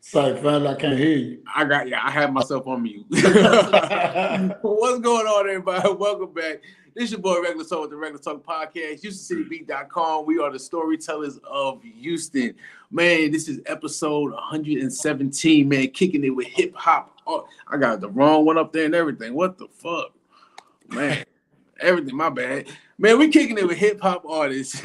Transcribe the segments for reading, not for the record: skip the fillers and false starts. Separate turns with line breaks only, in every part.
Sorry, fella, I can't hear you.
I had myself on mute. What's going on, everybody? Welcome back. This is your boy Reckless Talk with the Reckless Talk Podcast, HoustonCityBeat.com. We are the storytellers of Houston. Man, this is episode 117, man, kicking it with hip hop. Oh, I got the wrong one up there and everything. What the fuck? Man, everything, my bad. Man, we kicking it with hip hop artists.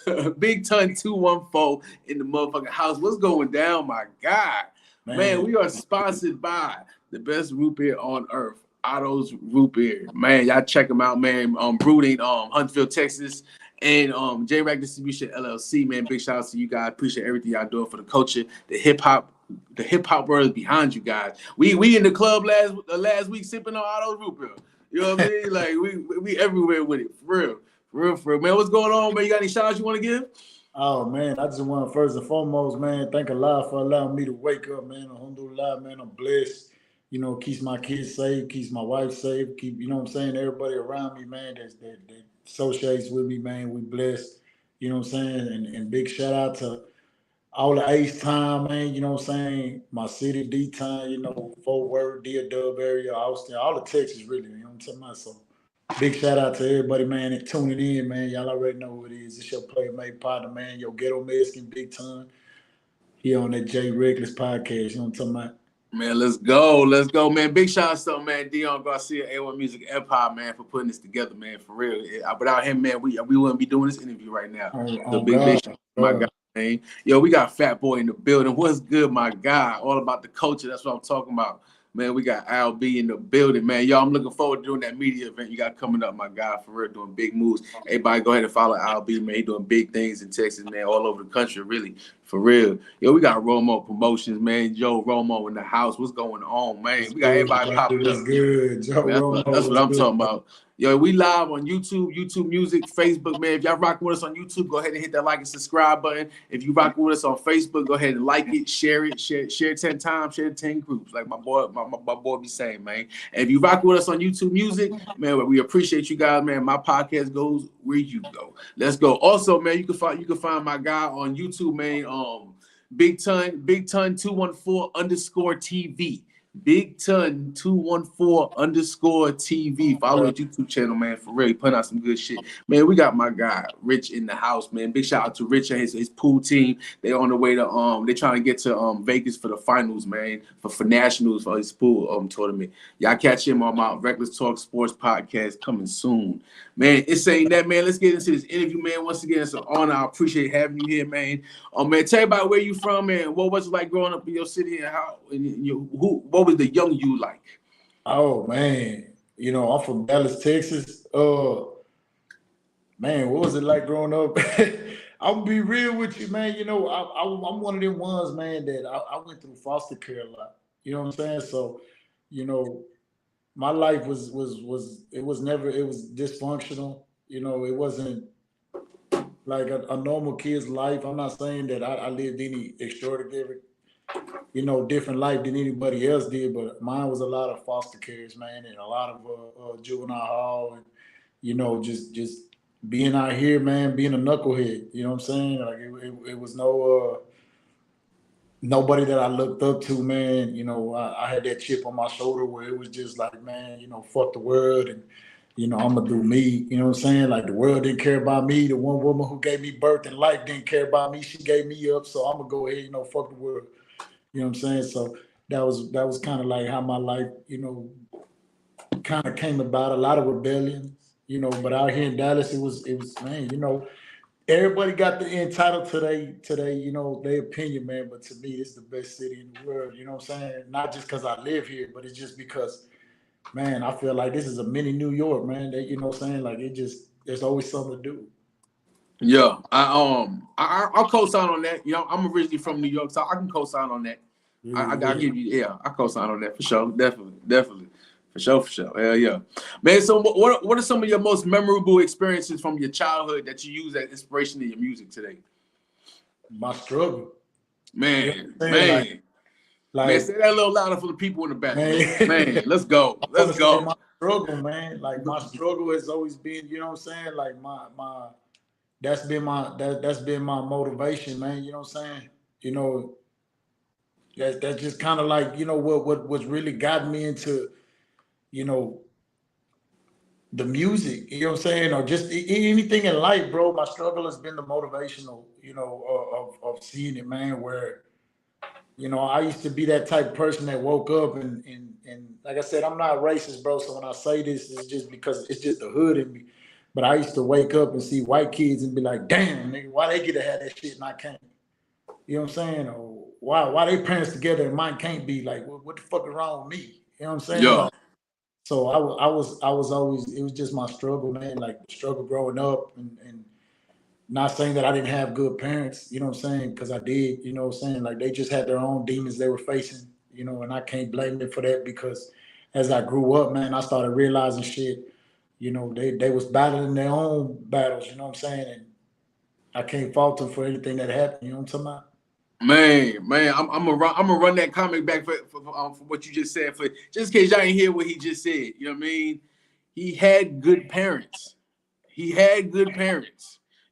BiggTon214 in the motherfucking house. What's going down, my God? Man, we are sponsored by the best root beer on earth, Otto's Root Beer. Man, y'all check them out, man. Brewed in Huntsville, Texas, and J-Rack Distribution LLC. Man, big shout out to you guys. Appreciate everything y'all doing for the culture, the hip hop world behind you guys. We in the club last week sipping on Otto's Root Beer. You know what I mean? Like we everywhere with it. For real. Man, what's going on, man? You got any shout outs you want to give?
Oh, man, I just want to first and foremost, man, thank Allah for allowing me to wake up, man. Alhamdulillah, man, I'm blessed. You know, keeps my kids safe, keeps my wife safe, you know what I'm saying, everybody around me, man, that associates with me, man, we blessed. You know what I'm saying? And big shout out to all the H-Time, man, you know what I'm saying? My city, D-Time, you know, Fort Worth, D-Dub area, Austin, all the Texas, really, you know what I'm talking about? So big shout out to everybody, man, that tuning in, man. Y'all already know who it is. It's your playmate partner, man, your Ghetto Mexicans, BiggTon. Here on that J Reckless podcast, you know what I'm talking about?
Man, let's go, man. Big shout out to man, Dion Garcia, A1 Music Empire, man, for putting this together, man, for real. Without him, man, we wouldn't be doing this interview right now. Big shout out, my God. Man. Yo, we got Fat Boy in the building. What's good, my guy? All about the culture. That's what I'm talking about. Man, we got Al B in the building, man. Yo, I'm looking forward to doing that media event you got coming up, my guy, for real, doing big moves. Everybody go ahead and follow Al B, man. He doing big things in Texas, man, all over the country, really, for real. Yo, we got Romo Promotions, man. Joe Romo in the house. What's going on, man? We got everybody popping up.
Good.
That's what I'm talking about. Yo, we live on YouTube Music, Facebook, man. If y'all rocking with us on YouTube, go ahead and hit that like and subscribe button. If you rocking with us on Facebook, go ahead and like it, share it, share 10 times, share 10 groups, like my boy be saying, man. And if you rocking with us on YouTube Music, man, we appreciate you guys, man. My podcast goes where you go. Let's go. Also, man, you can find my guy on YouTube, man. BiggTon214 _TV. BiggTon214 _ Follow his YouTube channel, man. For real, he putting out some good shit, man. We got my guy Rich in the house, man. Big shout out to Rich and his pool team. They on the way to they trying to get to Vegas for the finals, man. For nationals for his pool tournament. Y'all catch him on my Reckless Talk Sports podcast coming soon, man. It's saying that, man. Let's get into this interview, man. Once again, it's an honor. I appreciate having you here, man. Man, tell everybody where you from, man. What was it like growing up in your city, and what was the young you like?
Oh man, I'm from Dallas, Texas. Man, what was it like growing up? I'm gonna be real with you, man. I'm one of them ones, man, that I went through foster care a lot. You know what I'm saying? So, my life was dysfunctional. It wasn't like a normal kid's life. I'm not saying that I lived any extraordinary, different life than anybody else did, but mine was a lot of foster cares, man, and a lot of juvenile hall, and just being out here, man, being a knucklehead. You know what I'm saying? Like it was no nobody that I looked up to, man. I had that chip on my shoulder where it was just like, man, fuck the world, and I'm gonna do me. You know what I'm saying? Like the world didn't care about me. The one woman who gave me birth and life didn't care about me. She gave me up, so I'm gonna go ahead, fuck the world. You know what I'm saying? So that was kind of like how my life, kind of came about. A lot of rebellion, but out here in Dallas, it was man, everybody got the entitled to their opinion, man. But to me, it's the best city in the world. You know what I'm saying? Not just because I live here, but it's just because, man, I feel like this is a mini New York, man. You know what I'm saying? Like there's always something to do.
Yeah, I'll co-sign on that. I'm originally from New York, so I can co-sign on that. I'll give you, I co-sign on that for sure, definitely, for sure. Hell yeah, man. So what are some of your most memorable experiences from your childhood that you use as inspiration in your music today?
My struggle,
man. Man, say that a little louder for the people in the back, man. Let's go.
My struggle, man. Like my struggle has always been, you know what I'm saying? Like that's been my motivation, man. You know what I'm saying? That's just kind of like, what's really gotten me into, the music, you know what I'm saying? Or just anything in life, bro. My struggle has been the motivational, of seeing it, man, where, I used to be that type of person that woke up and like I said, I'm not racist, bro. So when I say this, it's just because it's just the hood in me. But I used to wake up and see white kids and be like, damn, nigga, why they get to have that shit and I can't? You know what I'm saying? Or why they parents together and mine can't be? Like, what the fuck is wrong with me? You know what I'm saying?
Yeah.
Like, so I was always, it was just my struggle, man. Like the struggle growing up and not saying that I didn't have good parents, you know what I'm saying? Because I did, you know what I'm saying? Like they just had their own demons they were facing, and I can't blame them for that because as I grew up, man, I started realizing shit, they was battling their own battles, you know what I'm saying? And I can't fault them for anything that happened, you know what I'm talking about?
Man, I'm gonna run that comment back for what you just said, for just in case y'all ain't hear what he just said. You know what I mean? He had good parents. You know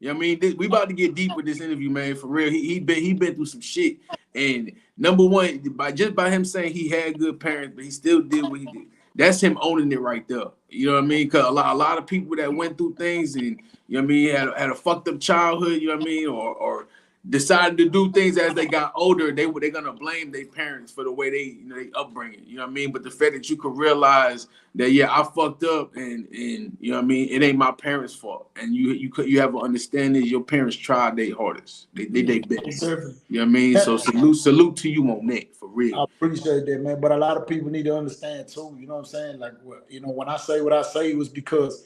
what I mean? We about to get deep with this interview, man. For real, he been through some shit. And number one, by him saying he had good parents, but he still did what he did. That's him owning it right there. You know what I mean? Because a lot of people that went through things and, you know what I mean, had a fucked up childhood, you know what I mean, or decided to do things as they got older, they're gonna blame their parents for the way they upbringing. You know what I mean? But the fact that you could realize that, yeah, I fucked up, and you know what I mean, it ain't my parents' fault, and you have an understanding your parents tried their hardest, they best. You know what I mean? So salute to you on that, for real.
I appreciate that, man. But a lot of people need to understand too. You know what I'm saying? Like, when I say what I say, it was because,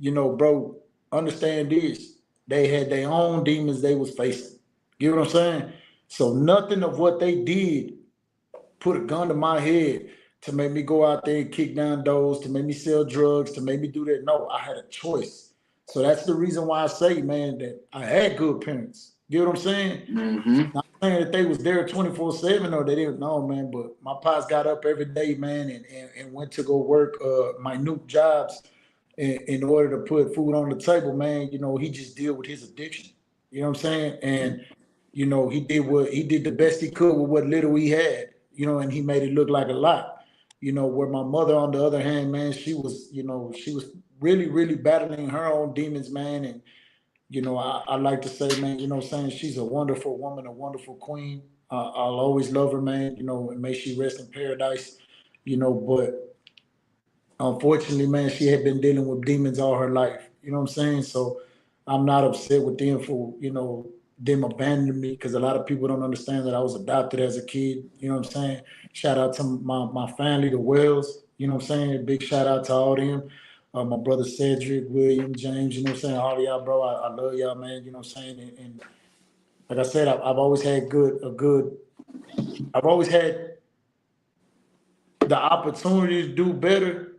bro, understand this. They had their own demons they was facing. You know what I'm saying? So nothing of what they did put a gun to my head to make me go out there and kick down doors, to make me sell drugs, to make me do that. No, I had a choice. So that's the reason why I say, man, that I had good parents. You know what I'm saying?
Mm-hmm.
Not saying that they was there 24/7 or they didn't know, man, but my pops got up every day, man, and went to go work minute jobs in order to put food on the table, man. He just deal with his addiction. You know what I'm saying? And he did the best he could with what little he had, and he made it look like a lot. You know, where my mother, on the other hand, man, she was, you know, she was really, really battling her own demons, man. And, you know, I like to say, man, you know what I'm saying? She's a wonderful woman, a wonderful queen. I'll always love her, man, you know, and may she rest in paradise, you know, but unfortunately, man, she had been dealing with demons all her life. You know what I'm saying? So I'm not upset with them for, you know, them abandoning me, because a lot of people don't understand that I was adopted as a kid. You know what I'm saying? Shout out to my family, the Wells. You know what I'm saying? Big shout out to all them. My brother Cedric, William, James, you know what I'm saying? All of y'all, bro. I love y'all, man. You know what I'm saying? And like I said, I've always had I've always had the opportunity to do better.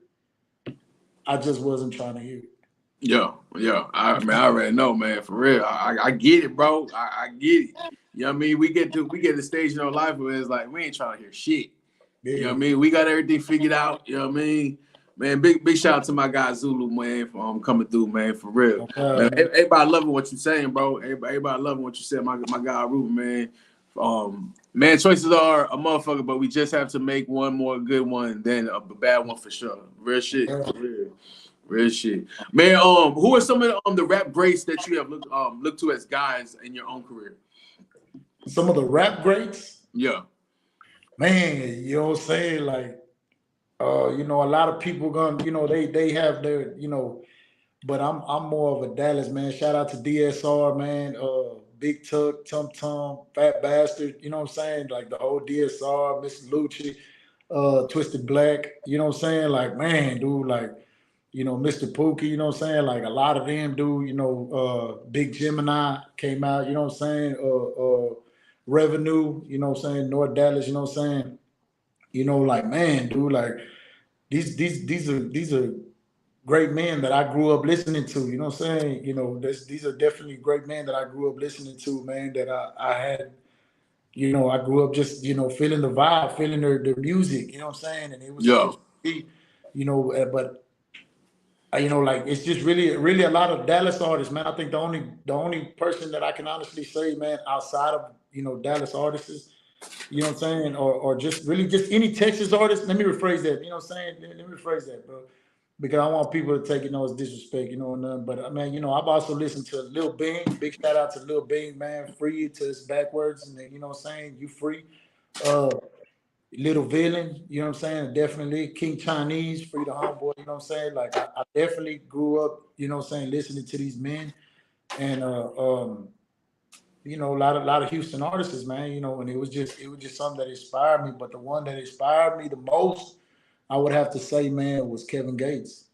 I just wasn't trying to hear it.
Yeah. I mean, I already know, man. For real, I get it, bro. I get it. You know what I mean? We get to the stage in our life where it's like we ain't trying to hear shit.
Yeah.
You know what I mean? We got everything figured out. You know what I mean? Man, big shout out to my guy Zulu, man, for coming through, man, for real. Man, everybody loving what you're saying, bro. Everybody loving what you said. My guy Ruben, man. Man, choices are a motherfucker, but we just have to make one more good one than a bad one for sure. Real shit, for real. Real shit, man. Who are some of the rap greats that you have looked to as guys in your own career?
Some of the rap greats,
yeah,
man. You know what I'm saying? Like, you know, a lot of people gonna, you know, they have their, you know, but I'm more of a Dallas man. Shout out to DSR, man. Big Tuck, Tum Tum, Fat Bastard. You know what I'm saying? Like the whole DSR, Mr. Lucci, Twisted Black. You know what I'm saying? Like, man, dude, like, you know, Mr. Pookie, you know what I'm saying? Like a lot of them do, you know, Big Gemini came out, you know what I'm saying? Revenue, you know what I'm saying? North Dallas, you know what I'm saying? You know, like, man, dude, like these are great men that I grew up listening to, you know what I'm saying? You know, these are definitely great men that I grew up listening to, man, that I had, you know, I grew up just, you know, feeling the vibe, feeling their music, you know what I'm saying? And it was you know, but you know, like it's just really a lot of Dallas artists, man. I think the only person that I can honestly say, man, outside of, you know, Dallas artists, you know what I'm saying, or just really just any Texas artist. Let me rephrase that. You know what I'm saying? Let me rephrase that, bro, because I want people to take it, as disrespect, you know, nothing. But man, you know, I've also listened to Lil Bing. Big shout out to Lil Bing, man. Free to his backwards, and you know what I'm saying. You free. Uh, Little Villain, you know what I'm saying? Definitely King Chinese, free the homeboy, you know what I'm saying? Like I definitely grew up, you know what I'm saying, listening to these men. And you know, a lot of Houston artists, man, you know, and it was just something that inspired me. But the one that inspired me the most, I would have to say, man, was Kevin Gates.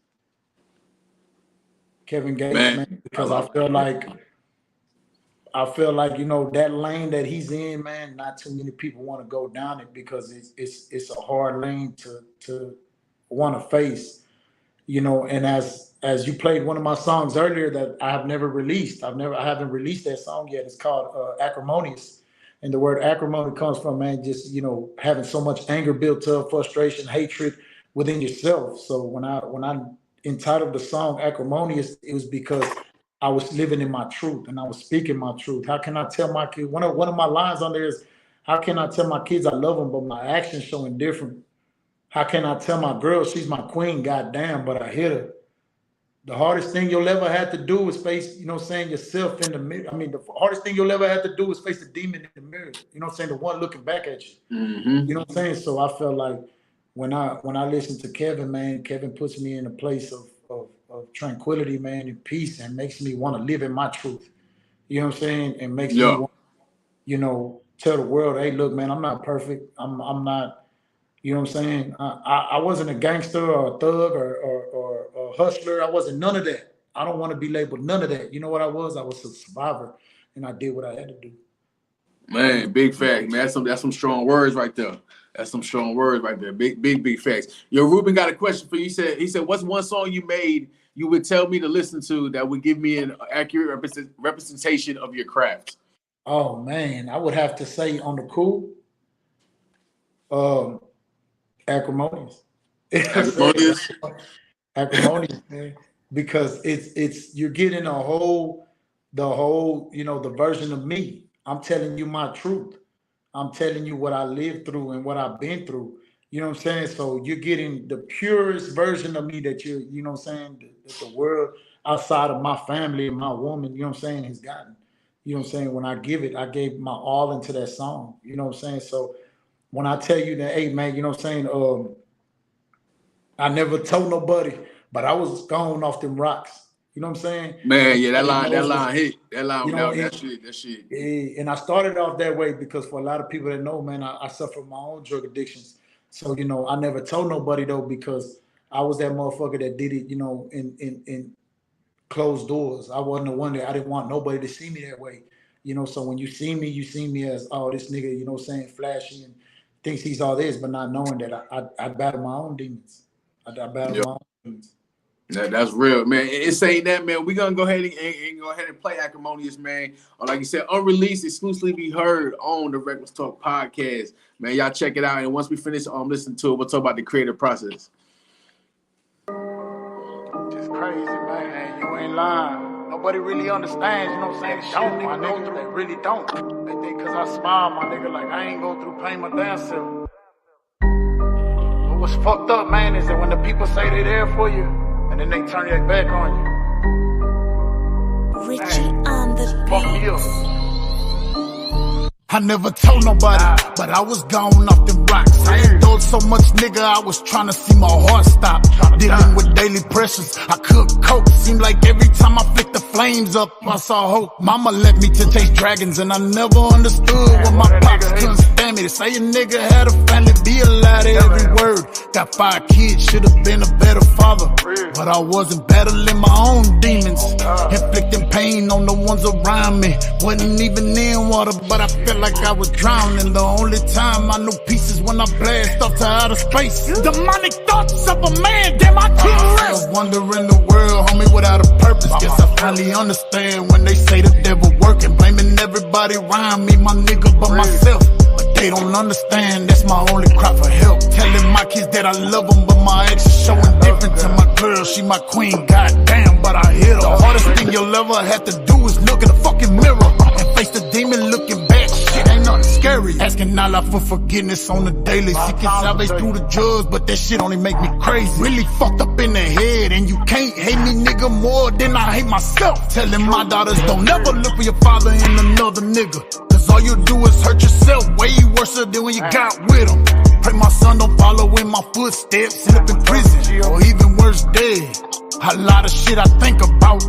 Kevin Gates, man, because I feel like, you know, that lane that he's in, man, not too many people want to go down it, because it's a hard lane to want to face, you know. And as you played one of my songs earlier that I have never released, I haven't released that song yet. It's called Acrimonious, and the word acrimony comes from, man, just, you know, having so much anger built up, frustration, hatred within yourself. So when I entitled the song Acrimonious, it was because I was living in my truth and I was speaking my truth. How can I tell my kids? One of my lines on there is, how can I tell my kids I love them, but my actions showing different? How can I tell my girl she's my queen, goddamn, but I hit her? The hardest thing you'll ever have to do is face, you know what I'm saying, yourself in the mirror. I mean, the hardest thing you'll ever have to do is face the demon in the mirror. You know what I'm saying? The one looking back at you.
Mm-hmm.
You know what I'm saying? So I felt like when I listen to Kevin, man, Kevin puts me in a place of tranquility, man, and peace, and makes me want to live in my truth. You know what I'm saying? And makes me want, you know, tell the world, hey, look, man, I'm not perfect. I'm not, you know what I'm saying? I wasn't a gangster or a thug or a hustler. I wasn't none of that. I don't want to be labeled none of that. You know what I was? I was a survivor, and I did what I had to do.
Man, big fact, man. That's some strong words right there. That's some strong words right there. Big facts. Yo, Ruben got a question for you. He said, what's one song you made you would tell me to listen to that would give me an accurate representation of your craft?
Oh man, I would have to say on the cool, Acrimonious.
Acrimonious?
Acrimonious, man. Because it's you're getting the whole, you know, the version of me. I'm telling you my truth. I'm telling you what I lived through and what I've been through. You know what I'm saying? So you're getting the purest version of me that you know what I'm saying, that the world outside of my family and my woman, you know what I'm saying, has gotten. You know what I'm saying? When I give it, I gave my all into that song. You know what I'm saying? So when I tell you that, hey man, you know what I'm saying? I never told nobody, but I was gone off them rocks. You know what I'm saying?
Man, yeah,
Everybody
that
knows
line hit. That line,
you know,
that shit.
and I started off that way because for a lot of people that know, man, I suffer from my own drug addictions. So, you know, I never told nobody though because I was that motherfucker that did it, you know, in closed doors. I wasn't the one that I didn't want nobody to see me that way. You know, so when you see me as, oh, this nigga, you know what I'm saying, flashy and thinks he's all this, but not knowing that I battle my own demons. I battle
Yep.
my own demons.
That's real, man. It's saying that, man. We're gonna go ahead and go ahead and play Acrimonious, man. Or like you said, unreleased, exclusively be heard on the Reckless Talk podcast. Man, y'all check it out. And once we finish listening to it, we'll talk about the creative process.
Just crazy, man. You ain't lying. Nobody really understands, you know what I'm saying? They don't, my nigga. They really don't. They think because I smile, my nigga, like I ain't go through pain my damn self. But what's fucked up, man, is that when the people say they're there for you, and then they turn their back on you.
Richie on the
Fuck me
beat.
up. I never told nobody, but I was gone off them rocks. I endured so much, nigga, I was trying to see my heart stop. Dealing with daily pressures, I couldn't cope. Seemed like every time I flicked the flames up, I saw hope. Mama left me to chase dragons, and I never understood when my pops couldn't stand me. To say a nigga had a family, be a lie to every word. Got 5 kids, should've been a better father, but I wasn't battling my own demons, inflicting pain on the ones around me. Wasn't even in water, but I felt like I was drowning. The only time I knew peace is when I blast off to outer space. Demonic thoughts of a man, damn, I can't rest. Wondering the world, homie, without a purpose. Guess I finally understand when they say the devil working, blaming everybody around me, my nigga, but myself. But they don't understand, that's my only cry for help. Telling my kids that I love them, but my ex is showing different to my girl. She my queen, goddamn, but I hit her. The hardest thing you'll ever have to do is look in the fucking mirror and face the demon looking back. Shit ain't nothing scary. Asking Allah for forgiveness on the daily. Seeking salvation through the drugs, but that shit only make me crazy. Really fucked up in the head, and you can't hate me, nigga, more than I hate myself. Telling my daughters don't never look for your father in another nigga, cause all you do is hurt yourself way worse than when you got with him. Pray my son don't follow in my footsteps, end up in prison, or even worse, dead. A lot of shit I think about,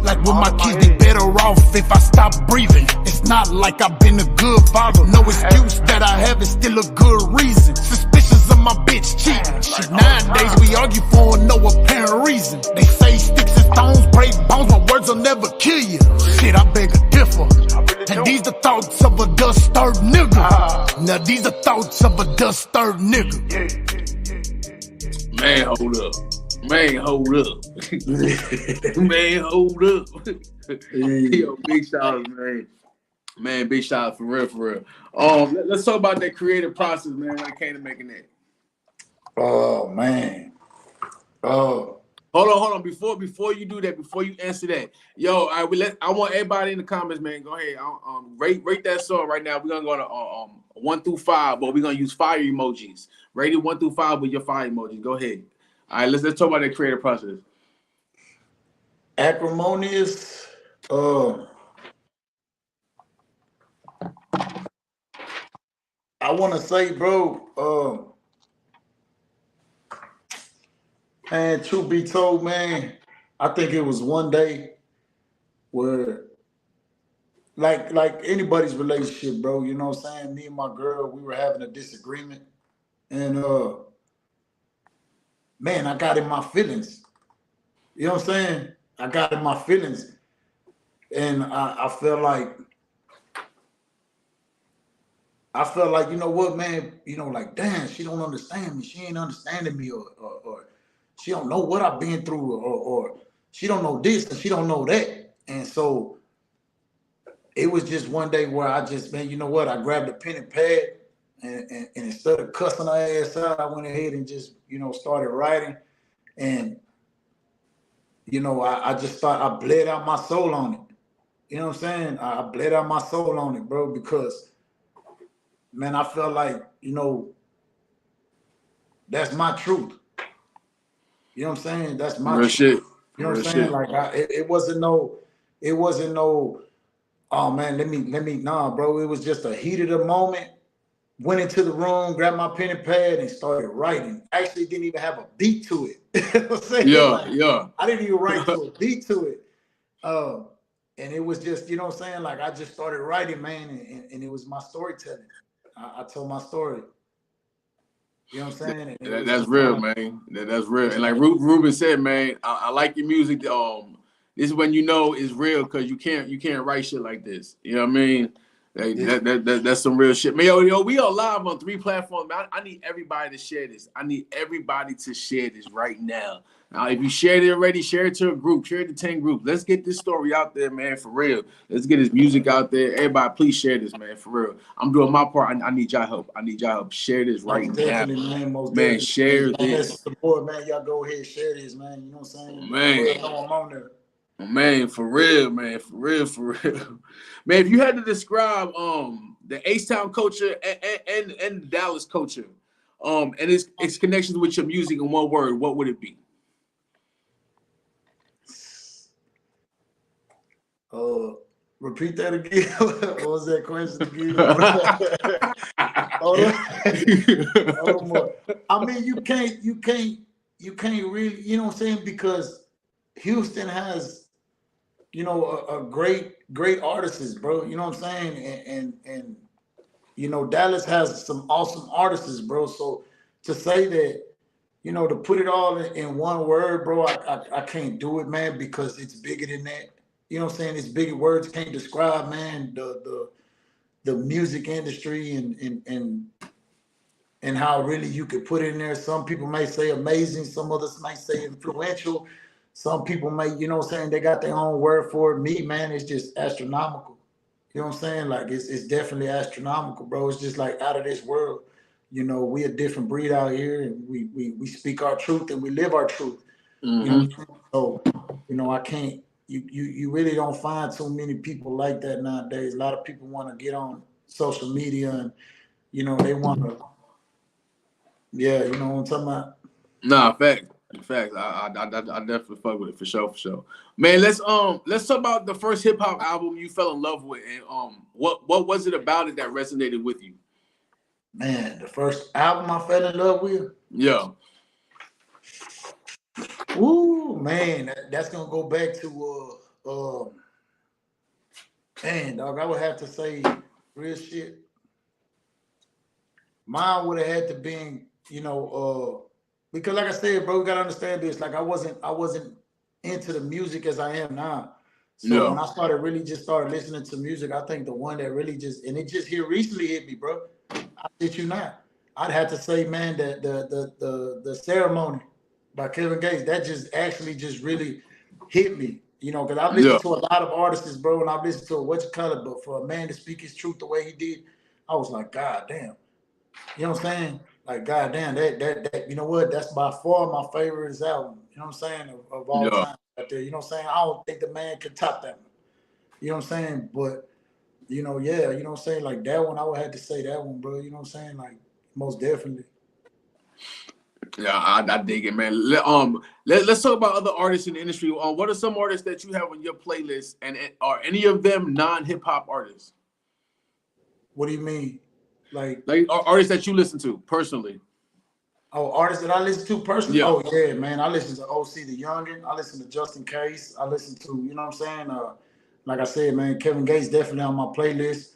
like would my kids be better off if I stop breathing? It's not like I've been a good father, no excuse that I have is still a good reason. Suspicious of my bitch cheating, shit, nowadays we argue for no apparent reason. They say sticks and stones break bones, my words will never kill you. Shit, I beg to differ. And these the thoughts of a dust-stirred nigga. Now these the thoughts of a dust-stirred nigga.
Man, hold up. Man, hold up. Man, hold up. Yo, big shout out, man. Man, big shout out for real, for real. Let's talk about that creative process, man, when it came to making that.
Oh man.
Hold on. Before you do that, before you answer that, yo, I want everybody in the comments, man. Go ahead. Rate that song right now. We're gonna go to 1 through 5, but we're gonna use fire emojis. Rate it 1 through 5 with your fire emojis. Go ahead. All right, let's talk about that creative process.
Acrimonious. I want to say, bro. And truth be told, man, I think it was one day where, like anybody's relationship, bro, you know what I'm saying? Me and my girl, we were having a disagreement. And, man, I got in my feelings. You know what I'm saying? I got in my feelings. And I felt like, you know what, man, you know, like, damn, she don't understand me. She ain't understanding me, or she don't know what I've been through, or she don't know this and she don't know that. And so it was just one day where I just, man, you know what? I grabbed a pen and pad, and instead of cussing her ass out, I went ahead and just, you know, started writing. And, you know, I just thought I bled out my soul on it. You know what I'm saying? I bled out my soul on it, bro, because, man, I felt like, you know, that's my truth. You know what I'm saying? That's my
real
truth.
shit.
You know what I'm saying? Like it wasn't no, oh man, let me, nah, bro. It was just a heat of the moment. Went into the room, grabbed my pen and pad, and started writing. Actually, didn't even have a beat to it. You know what I'm saying?
Yeah,
like,
yeah.
I didn't even write to a beat to it. And it was just, you know what I'm saying? Like I just started writing, man, and it was my storytelling. I told my story. You know what I'm saying?
That's real, man. That's real. And like Ruben said, man, I like your music. This is when you know it's real because you can't write shit like this. You know what I mean? Like, that's some real shit. Man, yo, we are live on 3 platforms. Man, I need everybody to share this. I need everybody to share this right now. Now, if you shared it already, share it to a group. Share it to 10 groups. Let's get this story out there, man, for real. Let's get his music out there. Everybody, please share this, man, for real. I'm doing my part. I need y'all help. I need y'all help. Share this right now. Man, share this.
Support, man. Y'all go ahead and share this, man. You know what I'm saying?
Man.
I'm on there.
Man, for real, man, for real. Man, if you had to describe the H-Town culture and the Dallas culture, and its connections with your music in one word, what would it be?
Repeat that again. What was that question again? I mean, you can't really, you know what I'm saying? Because Houston has, you know, a great artists, bro. You know what I'm saying? And you know, Dallas has some awesome artists, bro. So to say that, you know, to put it all in one word, bro, I can't do it, man, because it's bigger than that. You know what I'm saying? It's bigger. Words can't describe, man, the music industry and how really you could put it in there. Some people may say amazing, some others might say influential. Some people may, you know what I'm saying, they got their own word for it. Me, man, it's just astronomical. You know what I'm saying? Like it's definitely astronomical, bro. It's just like out of this world. You know, we a different breed out here, and we speak our truth and we live our truth.
Mm-hmm.
You know what I'm saying? So, you know, I can't. You really don't find too many people like that nowadays. A lot of people want to get on social media and, you know, they want to. Yeah, you know what I'm talking about.
Nah, fact. I definitely fuck with it for sure. Man, let's talk about the first hip hop album you fell in love with, and what was it about it that resonated with you?
Man, the first album I fell in love with.
Yeah.
Ooh, man, that's gonna go back to man, dog. I would have to say real shit. Mine would have had to been, you know, because like I said, bro, we gotta understand this. Like I wasn't into the music as I am now. So when I started listening to music, I think the one that really it just here recently hit me, bro. I shit you not. I'd have to say, man, that the Ceremony by Kevin Gates, that just really hit me. You know, because I've listened to a lot of artists, bro, and I've listened to but for a man to speak his truth the way he did, I was like, God damn. You know what I'm saying? Like, goddamn, that you know what? That's by far my favorite album. You know what I'm saying? Of all time out there. You know what I'm saying? I don't think the man could top that one. You know what I'm saying? But, you know, yeah, you know what I'm saying? Like that one, I would have to say that one, bro. You know what I'm saying? Like, most definitely.
Yeah, I dig it, man. Let's talk about other artists in the industry. What are some artists that you have on your playlist, and are any of them non-hip hop artists?
What do you mean? Like
artists that you listen to personally.
Oh, artists that I listen to personally?
Yeah.
Oh, yeah, man. I listen to OC the Youngin. I listen to Justin Case. I listen to, you know what I'm saying? Like I said, man, Kevin Gates definitely on my playlist.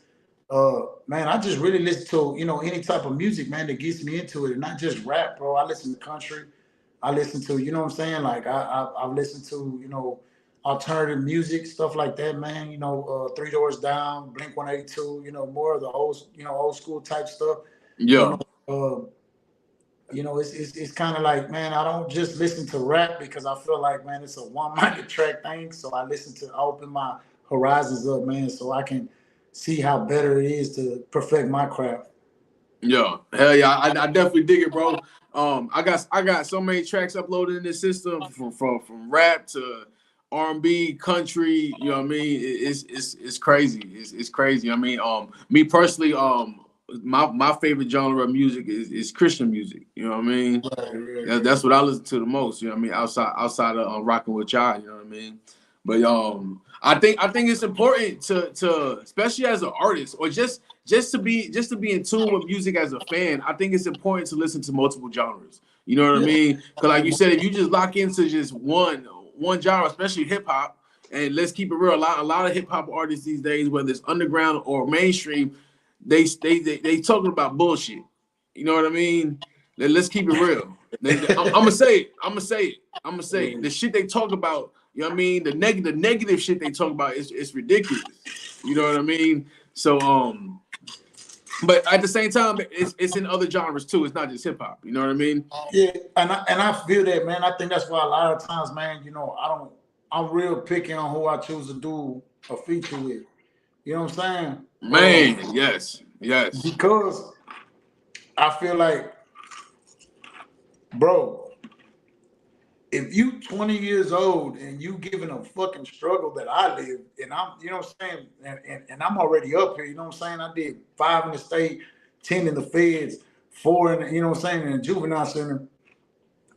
Man, I just really listen to, you know, any type of music, man, that gets me into it. And not just rap, bro. I listen to country. I listen to, you know what I'm saying? Like I've listened to, you know, alternative music, stuff like that, man. You know, Three Doors Down, Blink-182, you know, more of the old school type stuff.
Yeah.
You know, it's kind of like, man, I don't just listen to rap because I feel like, man, it's a one-minded track thing. So I open my horizons up, man, so I can see how better it is to perfect my craft.
Yeah, hell yeah, I definitely dig it, bro. I got so many tracks uploaded in this system from rap to R&B, country. You know what I mean? It's crazy. It's crazy. I mean, me personally, my favorite genre of music is Christian music. You know what I mean? Right. That's what I listen to the most. You know what I mean? Outside of rocking with y'all. You know what I mean? But I think it's important to especially as an artist or just to be in tune with music as a fan. I think it's important to listen to multiple genres. You know what I mean? Because like you said, if you just lock into just one genre, especially hip hop, and let's keep it real, a lot of hip hop artists these days, whether it's underground or mainstream, they talking about bullshit. You know what I mean? Let's keep it real. I'm gonna say it. The shit they talk about, you know what I mean? The negative shit they talk about is ridiculous. You know what I mean? So but at the same time, it's in other genres too. It's not just hip hop. You know what I mean?
Yeah, and I feel that, man. I think that's why a lot of times, man, you know, I'm real picky on who I choose to do a feature with. You know what I'm saying?
Man, yes.
Because I feel like, bro, if you 20 years old and you giving a fucking struggle that I live, and I'm, you know what I'm saying, and I'm already up here, you know what I'm saying? I did 5 in the state, 10 in the feds, 4 in, you know what I'm saying, in the juvenile center,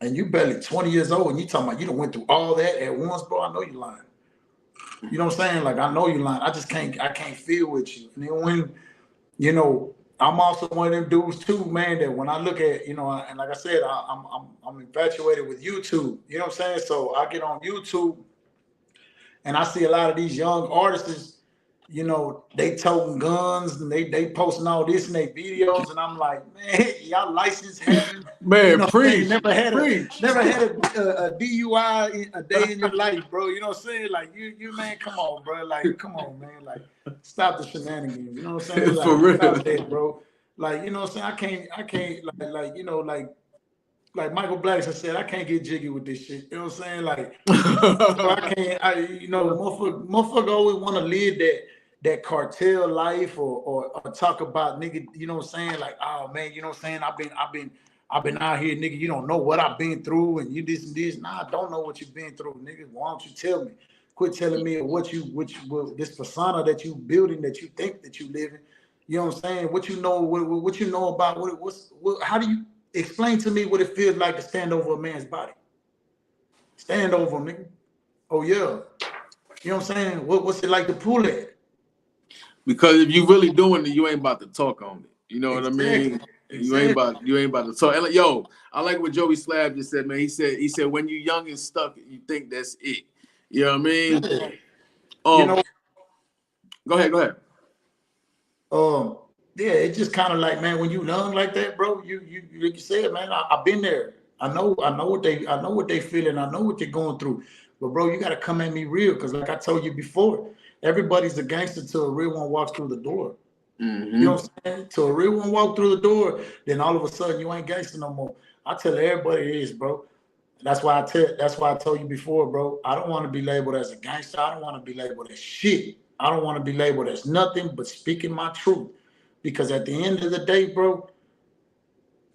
and you barely 20 years old, and you talking about you done went through all that at once, bro. I know you lying. You know what I'm saying? Like, I know you lying. I can't feel with you. And then when, you know, I'm also one of them dudes too, man, that when I look at, you know, and like I said, I'm infatuated with YouTube. You know what I'm saying? So I get on YouTube and I see a lot of these young artists, you know, they toting guns and they posting all this in their videos, and I'm like, man, y'all license having,
man,
you know,
preach,
never had a DUI a day in your life, bro. You know what I'm saying? Like you man, come on, bro. Like, come on, man. Like, stop the shenanigans. You know what I'm saying? Like,
for real,
stop that, bro. Like, you know what I'm saying? I can't like you know, like Michael Blackson said, I can't get jiggy with this shit. You know what I'm saying? Like, so you know, motherfucker always want to live that cartel life or talk about nigga, you know what I'm saying? Like, oh man, you know what I'm saying? I've been out here, nigga. You don't know what I've been through, and you this and this. Nah, I don't know what you've been through, nigga. Why don't you tell me? Quit telling me what this persona that you building, that you think that you living. You know what I'm saying? What you know, what you know about how do you explain to me what it feels like to stand over a man's body? Stand over him, nigga. Oh yeah. You know what I'm saying? What's it like to pull it?
Because if you really doing it, you ain't about to talk on it. You know what I mean? Exactly. You ain't about to talk. And like, yo, I like what Joey Slab just said, man. He said when you young and stuck, you think that's it. You know what I mean?
Yeah. You know,
go ahead.
Yeah, it's just kind of like, man, when you young like that, bro, you like you said, man, I've been there. I know what they feeling. I know what they're going through. But bro, you got to come at me real, because like I told you before, everybody's a gangster till a real one walks through the door.
Mm-hmm.
You know what I'm saying? Till a real one walk through the door, then all of a sudden you ain't gangster no more. I tell everybody it is, bro. That's why I told you before, bro. I don't want to be labeled as a gangster. I don't want to be labeled as shit. I don't want to be labeled as nothing but speaking my truth. Because at the end of the day, bro,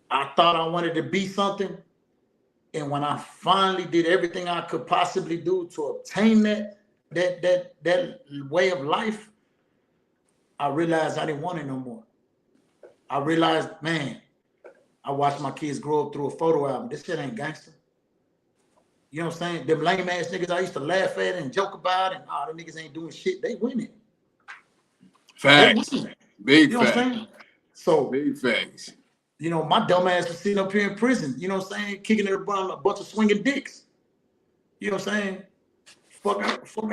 I thought I wanted to be something. And when I finally did everything I could possibly do to obtain that way of life, I realized I didn't want it no more. I realized, man, I watched my kids grow up through a photo album. This shit ain't gangster. You know what I'm saying? Them lame ass niggas I used to laugh at and joke about, and all the niggas ain't doing shit. They winning.
Facts. Big
you know
facts.
What I'm saying? So
big facts.
You know, my dumb ass was sitting up here in prison, you know what I'm saying, kicking it around a bunch of swinging dicks. You know what I'm saying? Fuck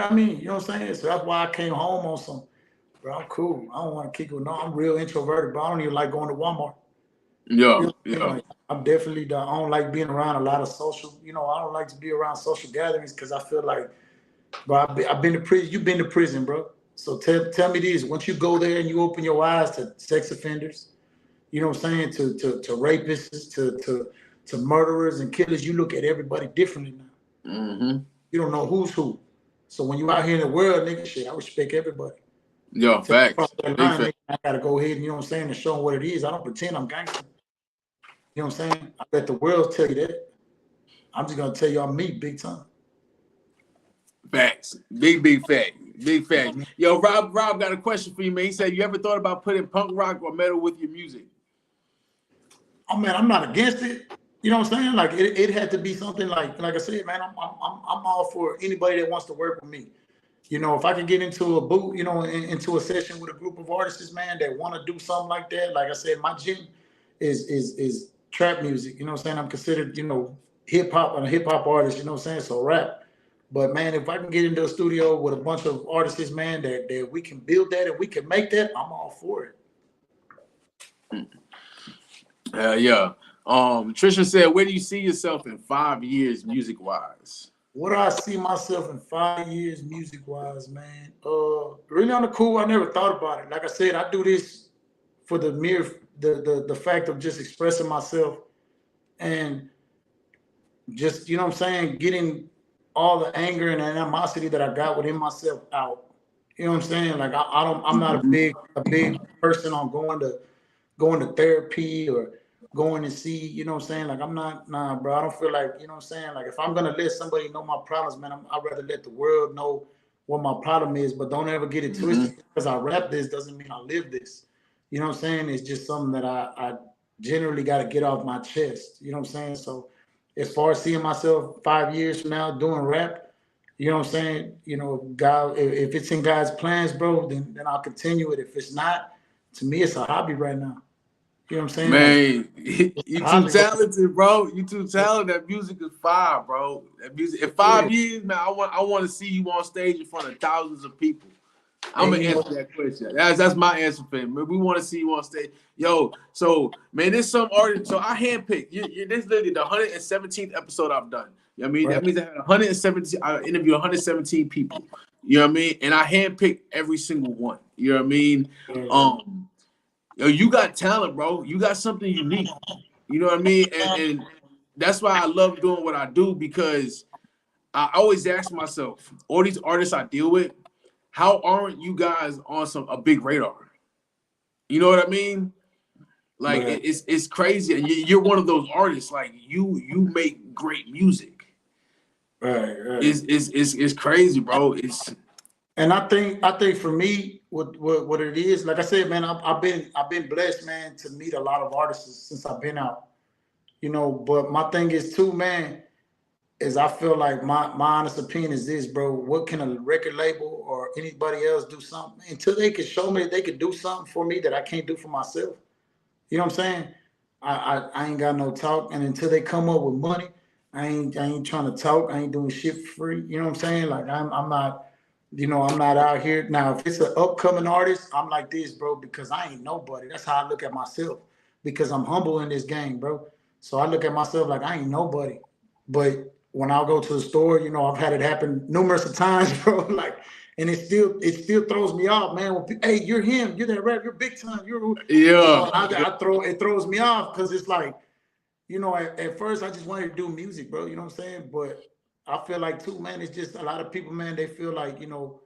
I mean, you know what I'm saying? So that's why I came home on some, bro, I'm cool. I don't want to kick it. No, I'm real introverted, but I don't even like going to Walmart.
Yeah,
you know like, I'm definitely, I don't like being around a lot of social, you know, I don't like to be around social gatherings, because I feel like, bro, I've been to prison. You've been to prison, bro. So tell me this, once you go there and you open your eyes to sex offenders, you know what I'm saying, to rapists, to murderers and killers, you look at everybody differently now.
Mm-hmm.
You don't know who's who. So when you out here in the world, nigga, shit, I respect everybody.
Yo, facts.
Nigga, I gotta go ahead and, you know what I'm saying, and show them what it is. I don't pretend I'm gangster. You know what I'm saying? I let the world tell you that. I'm just gonna tell you I'm me, big time.
Facts. Big fact. Big fact. Yo, Rob got a question for you, man. He said, you ever thought about putting punk rock or metal with your music?
Oh man, I'm not against it. You know what I'm saying? Like it had to be something like I said, man. I'm all for anybody that wants to work with me. You know, if I can get into a booth, you know, into a session with a group of artists, man, that want to do something like that. Like I said, my gym is trap music. You know what I'm saying? I'm considered, you know, hip hop and a hip hop artist. You know what I'm saying? So rap. But man, if I can get into a studio with a bunch of artists, man, that we can build that and we can make that, I'm all for it.
Yeah. Trisha said, where do you see yourself in 5 years music wise?
What do I see myself in 5 years music wise, man? Really on the cool, I never thought about it. Like I said, I do this for the mere the fact of just expressing myself and just, you know what I'm saying, getting all the anger and animosity that I got within myself out. You know what I'm saying? Like I'm not a big person on going to therapy or going to see, you know what I'm saying? Like I'm not, nah, bro. I don't feel like, you know what I'm saying? Like if I'm gonna let somebody know my problems, man, I'd rather let the world know what my problem is, but don't ever get it twisted. Because I rap this doesn't mean I live this. You know what I'm saying? It's just something that I generally got to get off my chest. You know what I'm saying? So as far as seeing myself 5 years from now doing rap, you know what I'm saying? You know, God, if it's in God's plans, bro, then I'll continue it. If it's not, to me, it's a hobby right now. You know what I'm saying?
Man, like, you too talented, bro. You too talented. That music is fire, bro. That music in 5 years, man. I want to see you on stage in front of thousands of people. I'm gonna answer that question. That's my answer for him. We want to see you on stage, yo. So, man, there's some artists. So I handpicked. This is literally the 117th episode I've done. You know what I mean? That means I had 117. I interviewed 117 people. You know what I mean? And I handpicked every single one. You know what I mean? Yo, you got talent, bro. You got something unique. You know what I mean? And that's why I love doing what I do, because I always ask myself, all these artists I deal with, how aren't you guys on a big radar? You know what I mean? Like it's crazy, and you're one of those artists. Like you make great music.
Right.
It's crazy, bro.
And I think for me, what it is, like I said, man, I've been blessed, man, to meet a lot of artists since I've been out. You know, but my thing is too, man, is I feel like my honest opinion is this, bro. What can a record label or anybody else do something until they can show me that they can do something for me that I can't do for myself? You know what I'm saying? I ain't got no talk, and until they come up with money, I ain't trying to talk. I ain't doing shit for free. You know what I'm saying? Like I'm not. You know, I'm not out here. Now, if it's an upcoming artist, I'm like this, bro, because I ain't nobody. That's how I look at myself, because I'm humble in this game, bro. So I look at myself like I ain't nobody. But when I go to the store, you know, I've had it happen numerous of times, bro. Like, and it still throws me off, man. When hey, you're him. You're that rap. You're BiggTon. You know, it throws me off, because it's like, you know, at first I just wanted to do music, bro. You know what I'm saying? But I feel like too, man, it's just a lot of people, man, they feel like, you know,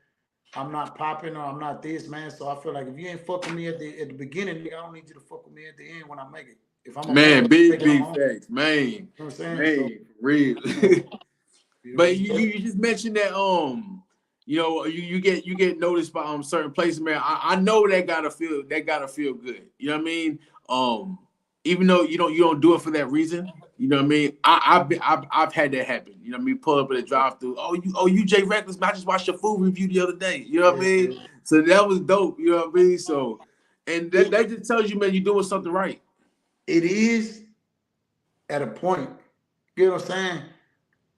I'm not popping or I'm not this, man. So I feel like if you ain't fucking me at the beginning, nigga, I don't need you to fuck with me at the end when I make it. If I'm a
man, big facts, man. You know what I'm saying? Man, so, real. But you just mentioned that you know, you get noticed by certain places, man. I know that gotta feel good. You know what I mean? Even though you don't do it for that reason, you know what I mean? I've had that happen. You know what I mean? Pull up at a drive-through. You Jay Reckless, man. I just watched your food review the other day. You know what I mean? So that was dope. You know what I mean? So, and that just tells you, man, you're doing something right.
It is at a point. You know what I'm saying?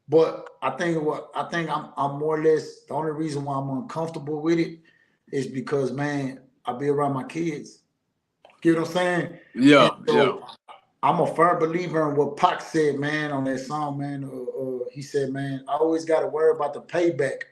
But I think I'm more or less, the only reason why I'm uncomfortable with it is because, man, I be around my kids. You know what I'm saying?
Yeah, so
I'm a firm believer in what Pac said, man, on that song, man. He said, man, I always got to worry about the payback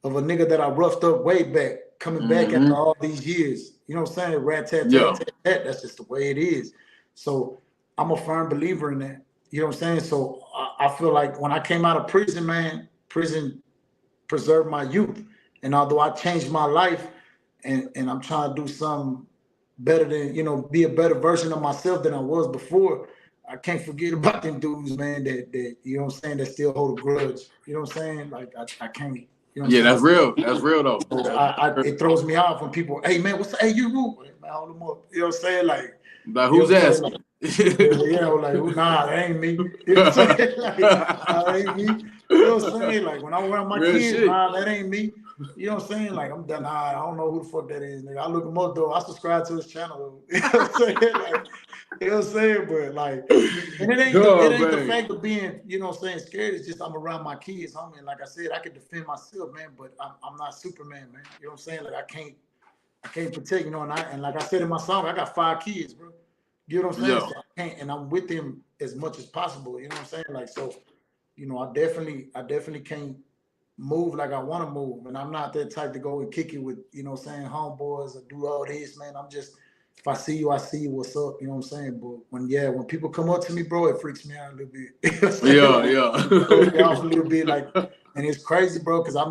of a nigga that I roughed up way back, coming back after all these years. You know what I'm saying? Rat-tat-tat-tat-tat. That's just the way it is. So I'm a firm believer in that. You know what I'm saying? So I feel like when I came out of prison, man, prison preserved my youth. And although I changed my life and I'm trying to do something better than, you know, be a better version of myself than I was before, I can't forget about them dudes, man, that you know what I'm saying, that still hold a grudge. You know what I'm saying? Like I can't, you know what I'm saying?
That's real. That's real though.
So it throws me off when people, hey man, hey, you rude, man, hold them up. You know what I'm saying? Like
who's asking?
Like, nah, that ain't me. You know what I'm saying? Like, nah, that ain't me. You know what I'm saying? Like when I'm around my kids, nah, that ain't me. You know what I'm saying? Like I'm done. Nah, I don't know who the fuck that is, nigga. I look him up though. I subscribe to his channel. You know what I'm saying? Like, you know what I'm saying? But like, and it ain't the fact of being, you know what I'm saying, scared. It's just I'm around my kids, homie. And like I said, I can defend myself, man. But I'm not Superman, man. You know what I'm saying? Like I can't protect, you know. And like I said in my song, I got 5 kids, bro. You know what I'm saying? So I can't, and I'm with them as much as possible. You know what I'm saying? Like so, you know, I definitely can't move like I want to move, and I'm not that type to go and kick it with, you know what I'm saying, homeboys or do all this, man. I'm just, if I see you, I see you, what's up, you know what I'm saying? But when people come up to me, bro, it freaks me out a little bit. It throws me off a little bit, like, and it's crazy, bro, because I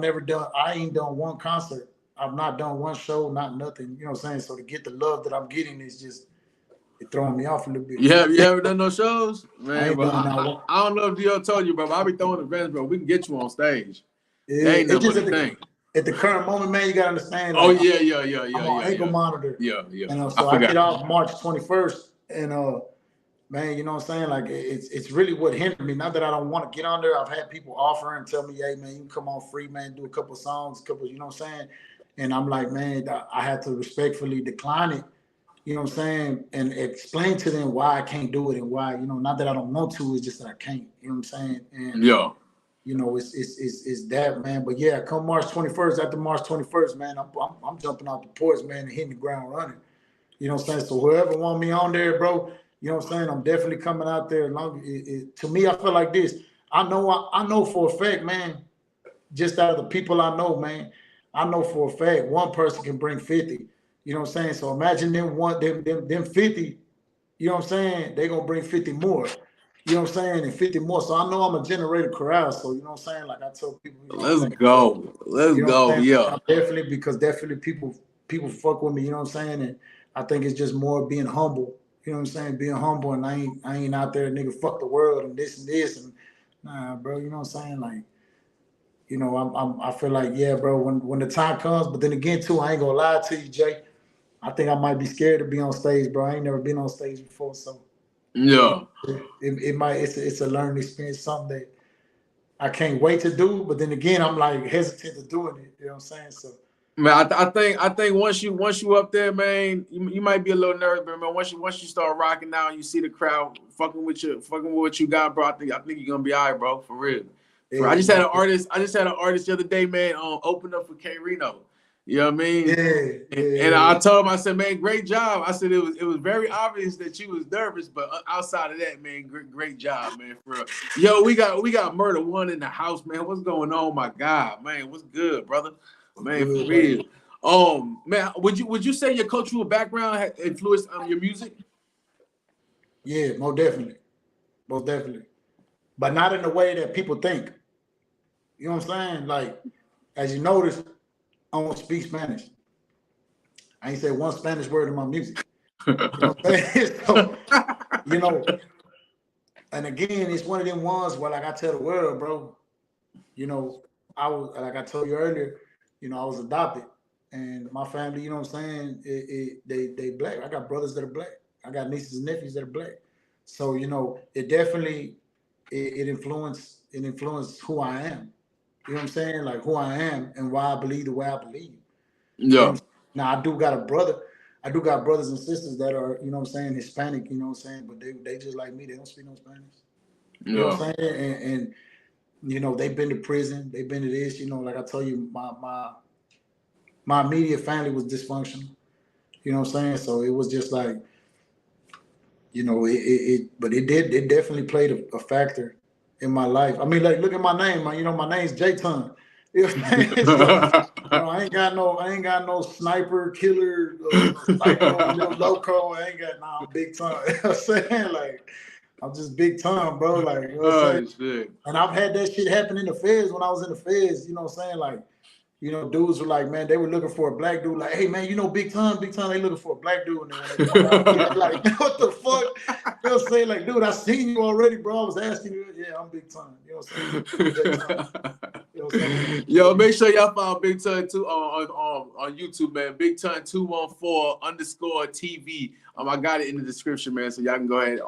ain't done one concert. I've not done one show, not nothing, you know what I'm saying? So to get the love that I'm getting is just, it throwing me off a little bit.
You haven't done no shows? Man, I don't know if Dio told you, bro, but I'll be throwing events, bro. We can get you on stage. Ain't never the thing.
At the current moment, man, you gotta understand.
Like,
I'm on ankle monitor. And so I get off March 21st, and man, you know what I'm saying? Like it's really what hindered me. Not that I don't want to get on there. I've had people offer and tell me, hey man, you can come on free, man, do a couple of songs, you know what I'm saying? And I'm like, man, I had to respectfully decline it. You know what I'm saying? And explain to them why I can't do it and why, you know, not that I don't want to, it's just that I can't. You know what I'm saying? And you know, it's that, man. But yeah, come March 21st, after March 21st, man, I'm jumping out the porch, man, and hitting the ground running. You know what I'm saying? So whoever want me on there, bro, you know what I'm saying? I'm definitely coming out there. To me, I feel like this. I know for a fact, man, just out of the people I know, man, I know for a fact one person can bring 50. You know what I'm saying? So imagine them 50, you know what I'm saying? They're gonna bring 50 more. You know what I'm saying? And 50 more. So I know I'm a generated crowd. So you know what I'm saying? Like I tell people, you know
let's go. Let's go. Yeah.
Definitely people fuck with me, you know what I'm saying? And I think it's just more being humble. You know what I'm saying? Being humble, and I ain't out there, nigga, fuck the world and this and nah, bro, you know what I'm saying? Like, you know, I feel like, yeah, bro, when the time comes, but then again too, I ain't gonna lie to you, Jay. I think I might be scared to be on stage, bro. I ain't never been on stage before, so it's a learning experience, something that I can't wait to do. But then again, I'm like hesitant to doing it. You know what I'm saying? So,
man, I think once you up there, man, you might be a little nervous, but man, once you start rocking out and you see the crowd fucking with what you got, bro, I think you're gonna be all right, bro, for real. I just had an artist the other day, man, open up for K Reno. You know what I mean? And I told him, I said, man, great job. I said it was very obvious that you was nervous, but outside of that, man, great job, man. For real. Yo, we got Murder One in the house, man. What's going on, my God, man? What's good, brother? Man, for real. Man, would you say your cultural background had influenced your music?
Yeah, most definitely. But not in the way that people think. You know what I'm saying? Like, as you notice, I don't speak Spanish. I ain't say one Spanish word in my music. You know what I'm saying? So, you know, and again, it's one of them ones where, like I tell the world, bro, you know, I was, like I told you earlier, you know, I was adopted. And my family, you know what I'm saying, they black. I got brothers that are black. I got nieces and nephews that are black. So, you know, it definitely, it influenced who I am. You know what I'm saying? Like who I am and why I believe the way I believe.
Yeah.
You know, now I do got brothers and sisters that are, you know what I'm saying, Hispanic, you know what I'm saying, but they just like me, they don't speak no Spanish. You know what I'm saying? And you know, they've been to prison, they've been to this, you know, like I told you, my immediate family was dysfunctional. You know what I'm saying? So it was just like, you know, but it definitely played a factor in my life. I mean, like, look at my name, man. You know, my name's J-Ton. You know what I'm saying? So, you know, I ain't got no sniper killer, psycho, loco. I ain't got I'm Big Ton. You know what I'm saying? Like, I'm just Big Ton, bro. Like, you know what I'm saying? And I've had that shit happen in the feds when I was in the feds. You know what I'm saying? Like, you know, dudes were like, man, they were looking for a black dude. Like, hey, man, you know, Big Ton, they looking for a black dude. And then when they come out, like, what the fuck? You know what I'm I'm saying? Like, dude, I seen you already, bro. I was asking you. Yeah, I'm Big Ton. You know what I'm saying? You know what I'm saying?
Yo, make sure y'all follow BiggTon2 on YouTube, man. BiggTon214_TV. I got it in the description, man. So y'all can go ahead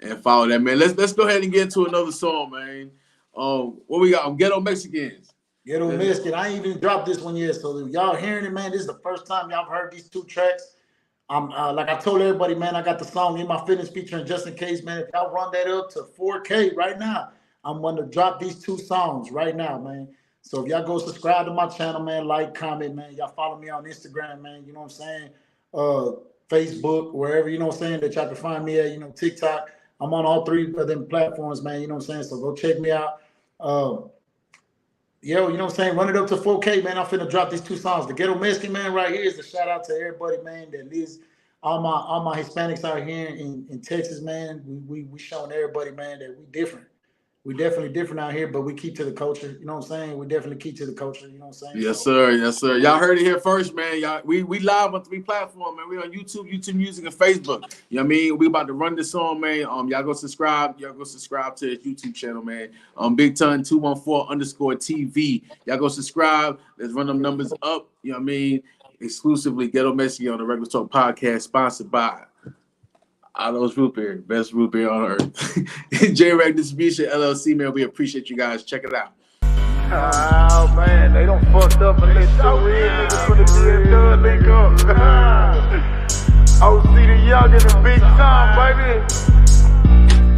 and follow that, man. Let's go ahead and get into another song, man. What we got? Ghetto Mexicans.
Ghetto Mexicans. I ain't even dropped this one yet. So y'all hearing it, man. This is the first time y'all heard these 2 tracks. I'm like I told everybody, man, I got the song In My Fitness featuring Just In Case, man. If y'all run that up to 4K right now, I'm going to drop these 2 songs right now, man. So if y'all go subscribe to my channel, man, like, comment, man. Y'all follow me on Instagram, man. You know what I'm saying? Facebook, wherever, you know what I'm saying, that y'all can find me at, you know, TikTok. I'm on all 3 of them platforms, man. You know what I'm saying? So go check me out. Yo, you know what I'm saying? Run it up to 4K, man. I'm finna drop these 2 songs. The Ghetto Mexican, man, right here is a shout out to everybody, man, that lives, all my Hispanics out here in Texas, man. We showing everybody, man, that we different. We definitely different out here, but we keep to the culture. You know what I'm saying? We definitely keep to the culture. You know what I'm saying?
Yes, sir. Yes, sir. Y'all heard it here first, man. Y'all, we live on 3 platforms, man. We on YouTube Music, and Facebook. You know what I mean? We about to run this song, man. Y'all go subscribe. Y'all go subscribe to his YouTube channel, man. BiggTon214_TV. Y'all go subscribe. Let's run them numbers up. You know what I mean? Exclusively Ghetto Mexicans on the Reckless Talk podcast, sponsored by Otto's Root Beer, best root beer on earth. J-Rec Distribution LLC, man. We appreciate you guys. Check it out.
Oh man, they don't fucked up and let the real niggas for the DFW link up. OC the young and the big time, baby.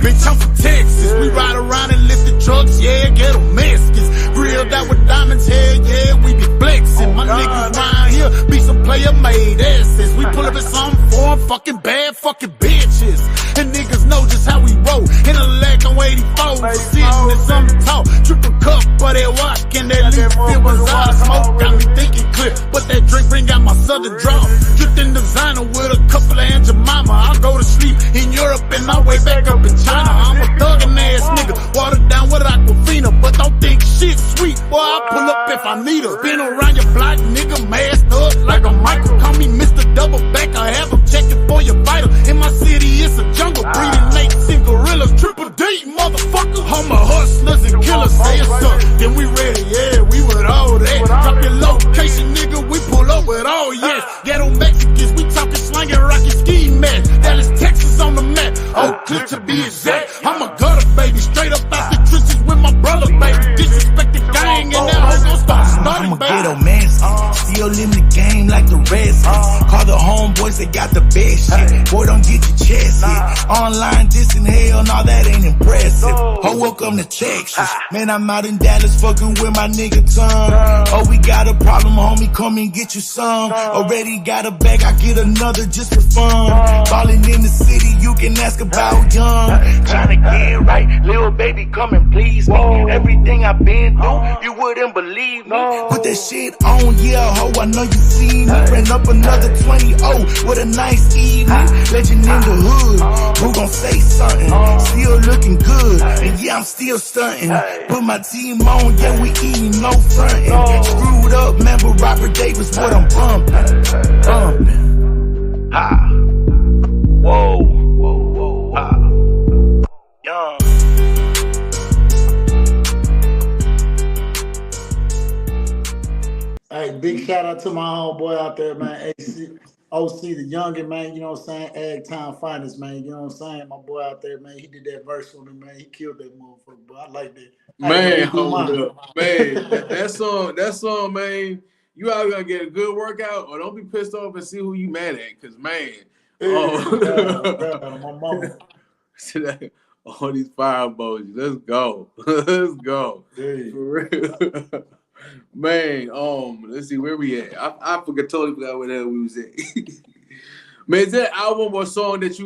Bitch, I'm from Texas. We ride around and lift the trucks, yeah, Ghetto Mexicans. Grilled out with diamonds, hell yeah, we be flexing. My niggas round here be some player-made asses. We pull up at some foreign fucking bad fucking bitches. And niggas know just how we roll. In a lack on 84, sitting in some talk. Triple cup, but that walk and that leaf filled with out of smoke. Got me thinking clear, but that drink bring out my southern draw. Dripped in designer with a couple of Aunt Jemima. I go to sleep in Europe and my way back up in China. I'm a thuggin' ass nigga, watered down with Aquafina, but don't think shit sweet. Boy, I pull up if I need her. Been around your block, nigga, masked up like a Michael. Call me Mr. Double Back, I have them checking for your vital. In my city, it's a jungle, breeding snakes and gorillas. Triple D, motherfucker. I'm a hustlers and killers, say it's up. Then we ready, yeah, we with all that. Drop your location, nigga, we pull up with all yes. Ghetto Mexicans, we talking slanging rocky ski mask. Dallas, Texas on the map, Oak Cliff to be exact. I'm a gutter, baby, straight up out the trenches with my brother, baby. Disrespect the gang and that hoe gon' start starting, baby. I'm a Ghetto Mexican, still in the game like the Redskins. Call the homeboys, they got the best shit. Boy, don't get your chest hit. Online dissing, hell, no, that ain't impressive. Oh, welcome to Texas. Man, I'm out in Dallas fucking with my nigga Tom. Oh, we got a problem, homie, come and get you some. Already got a bag, I get another just for fun. Ballin' in the city, you can ask about Young. Tryna get right, little baby, come and please me. Everything I've been through, you wouldn't believe me. Put that shit on, yeah, ho, I know you seen me. Ran up another 20-0 with a nice evening. Legend in the hood, who gon' say something? Still looking good, and yeah, I'm still stunting. Put my team on, yeah, we eating, no frontin'. Screwed up, man, but Robert Davis, what I'm bumping. Ha. Whoa, whoa, whoa, ha. Young.
Hey, big shout out to my homeboy out there, man. OC the youngin', man. You know what I'm saying? Ag Time Finest, man. You know what I'm saying? My boy out there, man. He did that verse for me, man. He killed that motherfucker, bro. I like that.
Man, hold up. Man, that song, man. You either gonna get a good workout or don't be pissed off and see who you mad at. Cause man,
my mama.
All these fire emojis. Let's go. Let's go.
Hey.
For real. Man, let's see where we at. I totally forgot where the hell we was at. Man, is that album or song that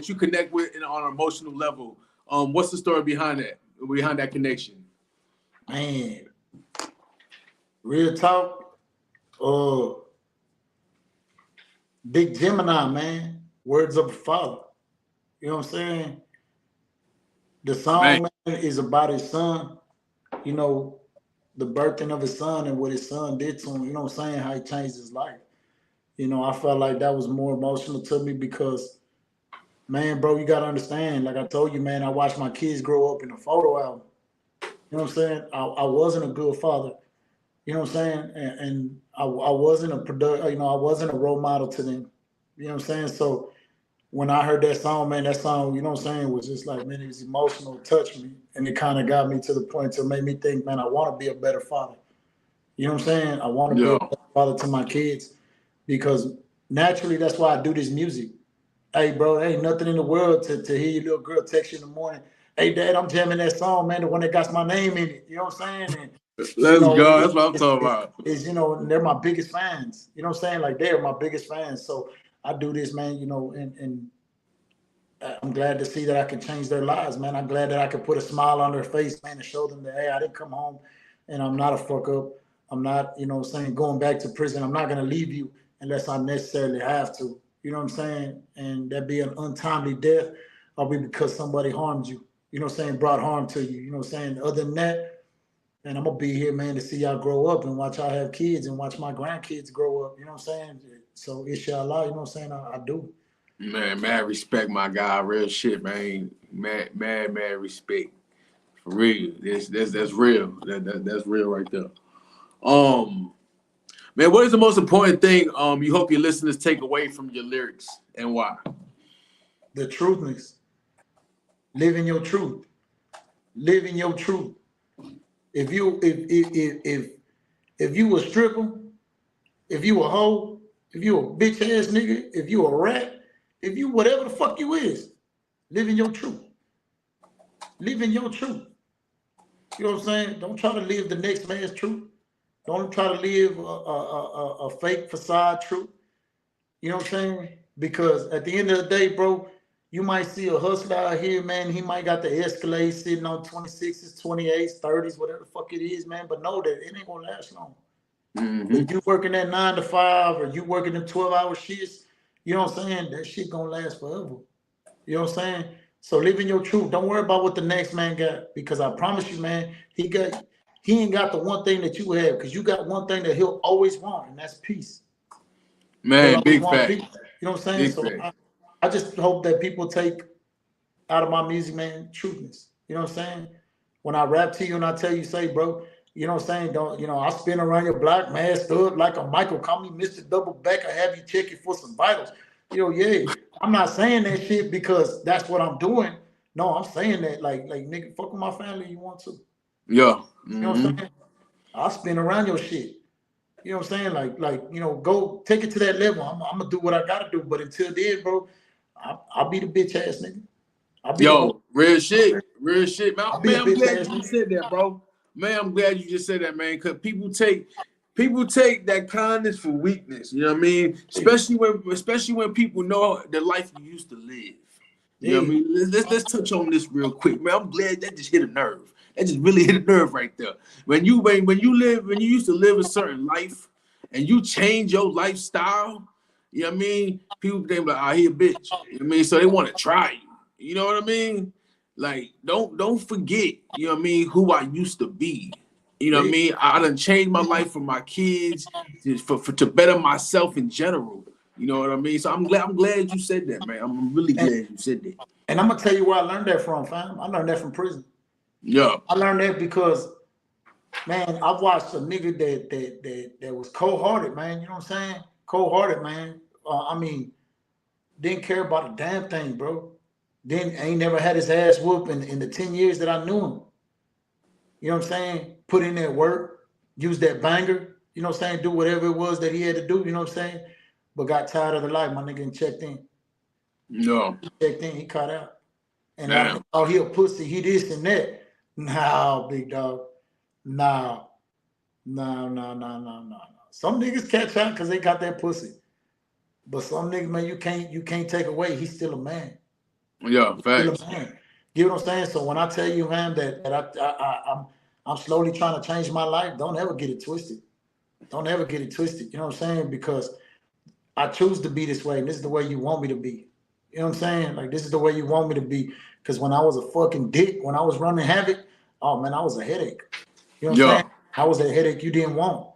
you connect with on an emotional level? What's the story behind that connection?
Man, real talk. Big Gemini, man. Words of a Father. You know what I'm saying? The song, man, is about his son. You know, the birthing of his son and what his son did to him. You know what I'm saying? How he changed his life. You know, I felt like that was more emotional to me because Man, bro, you gotta understand. Like I told you, man, I watched my kids grow up in a photo album. You know what I'm saying? I wasn't a good father. You know what I'm saying? And I wasn't a I wasn't a role model to them. You know what I'm saying? So when I heard that song, man, that song, you know what I'm saying, was just like, man, it was emotional, touched me, and it kind of got me to the point to make me think, man, I want to be a better father. You know what I'm saying? I want to be a better father to my kids because naturally that's why I do this music. Hey, bro, ain't nothing in the world to hear your little girl text you in the morning. Hey, Dad, I'm jamming that song, man, the one that got my name in it. You know what I'm saying? And,
let's go. That's what I'm talking about.
You know, they're my biggest fans. You know what I'm saying? Like, they're my biggest fans. So I do this, man, you know, and I'm glad to see that I can change their lives, man. I'm glad that I can put a smile on their face, man, and show them that, hey, I didn't come home and I'm not a fuck up. I'm not, you know what I'm saying, going back to prison. I'm not going to leave you unless I necessarily have to. You know what I'm saying? And that be an untimely death or be because somebody harmed you. You know what I'm saying? Brought harm to you. You know what I'm saying? Other than that, man, I'm going to be here, man, to see y'all grow up and watch y'all have kids and watch my grandkids grow up. You know what I'm saying? So, inshallah, you know what I'm saying? I do.
Man, mad respect, my guy. Real shit, man. Mad respect. For real. That's real. That's real right there. Man, what is the most important thing you hope your listeners take away from your lyrics and why?
The truthness. Living your truth. Living your truth. If you a stripper, if you a hoe, if you a bitch ass nigga, if you a rat, if you whatever the fuck you is, living your truth. Living your truth. You know what I'm saying? Don't try to live the next man's truth. Don't try to live a fake facade truth. You know what I'm saying? Because at the end of the day, bro, you might see a hustler out here, man. He might got the Escalade sitting on 26s, 28s, 30s, whatever the fuck it is, man. But know that it ain't gonna last long. Mm-hmm. If you working that 9 to 5 or you working them 12-hour shifts, you know what I'm saying? That shit gonna last forever. You know what I'm saying? So living your truth. Don't worry about what the next man got. Because I promise you, man, he ain't got the one thing that you have, because you got one thing that he'll always want, and that's peace.
Man, big fact.
You know what I'm saying? So I just hope that people take out of my music, man, truthness. You know what I'm saying? When I rap to you and I tell you, say, bro, you know what I'm saying? Don't, you know, I spin around your block, masked up like a Michael, call me Mr. Double Back, I have you check it for some vitals. You know, yeah. I'm not saying that shit because that's what I'm doing. No, I'm saying that like nigga, fuck with my family you want to.
Yeah.
Mm-hmm. You know what I'm saying? I'll spin around your shit. You know what I'm saying? Like, you know, go take it to that level. I'm gonna do what I gotta do. But until then, bro, I'll be the bitch ass nigga.
Real shit. Man, I'm glad you said that, bro. Man, I'm glad you just said that, man. Cause people take that kindness for weakness. You know what I mean? Especially when people know the life you used to live. You know what I mean? Let's touch on this real quick, man. I'm glad that just hit a nerve. That just really hit a nerve right there. When you used to live a certain life and you change your lifestyle, you know what I mean? People think like, he a bitch. You know what I mean? So they want to try you. You know what I mean? Like, don't forget, you know what I mean, who I used to be. You know what I mean? I done changed my life for my kids, to better myself in general. You know what I mean? So I'm glad you said that, man. I'm really glad you said that.
And I'm gonna tell you where I learned that from, fam. I learned that from prison.
Yeah.
I learned that because, man, I watched a nigga that was cold-hearted, man. You know what I'm saying? Cold-hearted, man. I mean, didn't care about a damn thing, bro. Ain't never had his ass whooped in the 10 years that I knew him. You know what I'm saying? Put in that work, use that banger, you know what I'm saying? Do whatever it was that he had to do, you know what I'm saying? But got tired of the life, my nigga, and checked in.
No.
He checked in, he caught out. And he a pussy, he this and that. Nah, big dog. No. Some niggas catch out because they got that pussy. But some niggas, man, you can't take away. He's still a man.
Yeah, facts.
You know what I'm saying? So when I tell you, man, that I'm slowly trying to change my life, don't ever get it twisted. Don't ever get it twisted. You know what I'm saying? Because I choose to be this way, and this is the way you want me to be. You know what I'm saying? Like, this is the way you want me to be. Because when I was a fucking dick, when I was running havoc, oh man, I was a headache. You know what I'm saying? I was a headache you didn't want.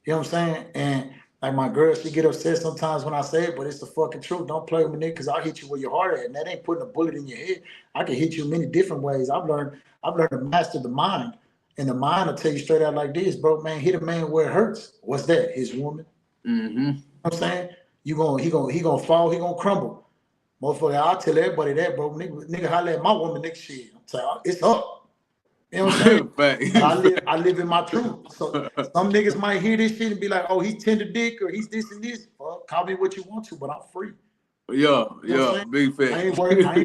You know what I'm saying? And Like my girl, she get upset sometimes when I say it, but it's the fucking truth. Don't play with me, nigga, because I'll hit you where your heart at. And that ain't putting a bullet in your head. I can hit you many different ways. I've learned to master the mind. And the mind will tell you straight out like this, bro, man, hit a man where it hurts. What's that? His woman.
Mm-hmm.
You know what I'm saying? He gonna fall, he gonna crumble. Motherfucker, I'll tell everybody that, bro. Nigga holler at my woman, nigga, shit. I'm saying, it's up. You know what I'm saying? I live in my truth. So some niggas might hear this shit and be like, oh, he's tender dick or he's this and this. Well, call me what you want to, but I'm free.
Yeah,
you know
big fact.
I ain't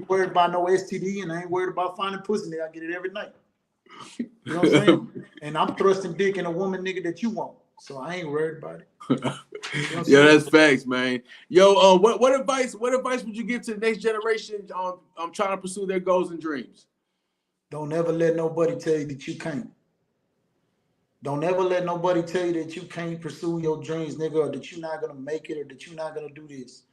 worried about no STD, and I ain't worried about finding pussy, nigga. I get it every night. You know what I'm saying? And I'm thrusting dick in a woman, nigga, that you want. So I ain't worried about it. You know
yeah, that's facts, man. Yo, what advice would you give to the next generation on trying to pursue their goals and dreams?
Don't ever let nobody tell you that you can't. Don't ever let nobody tell you that you can't pursue your dreams, nigga, or that you're not gonna make it, or that you're not gonna do this,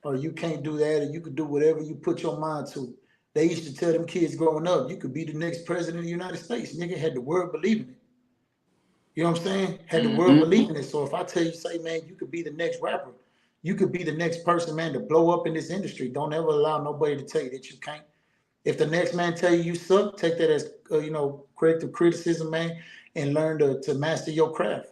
or you can't do that, or you could do whatever you put your mind to. They used to tell them kids growing up, you could be the next president of the United States. Nigga, had the world believing it. You know what I'm saying? Had the world believing it. So if I tell you, say, man, you could be the next rapper. You could be the next person, man, to blow up in this industry. Don't ever allow nobody to tell you that you can't. If the next man tell you suck, take that as, corrective criticism, man, and learn to master your craft.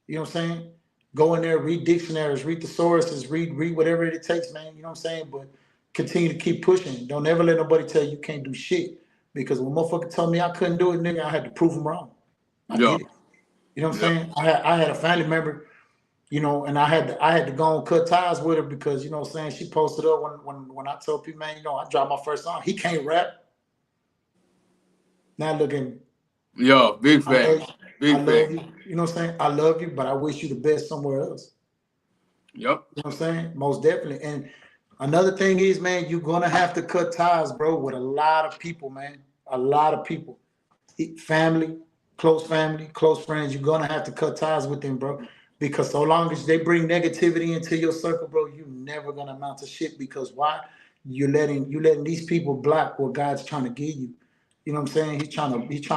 You know what I'm saying? Go in there, read dictionaries, read thesauruses, read whatever it takes, man. You know what I'm saying? But continue to keep pushing. Don't ever let nobody tell you can't do shit. Because when motherfucker told me I couldn't do it, nigga, I had to prove them wrong. I did it. You know what I'm saying? I had a family member, and I had to go and cut ties with her because, you know what I'm saying, she posted up when I told people, man, I dropped my first song. He can't rap. Now look at me.
Yo, big fact.
I love you. You know what I'm saying? I love you, but I wish you the best somewhere else.
Yep.
You know what I'm saying? Most definitely. And another thing is, man, you're going to have to cut ties, bro, with a lot of people, man. A lot of people. Family, close friends. You're going to have to cut ties with them, bro. Because so long as they bring negativity into your circle, bro, you're never going to amount to shit. Because why? You're letting these people block what God's trying to give you. You know what I'm saying? He's trying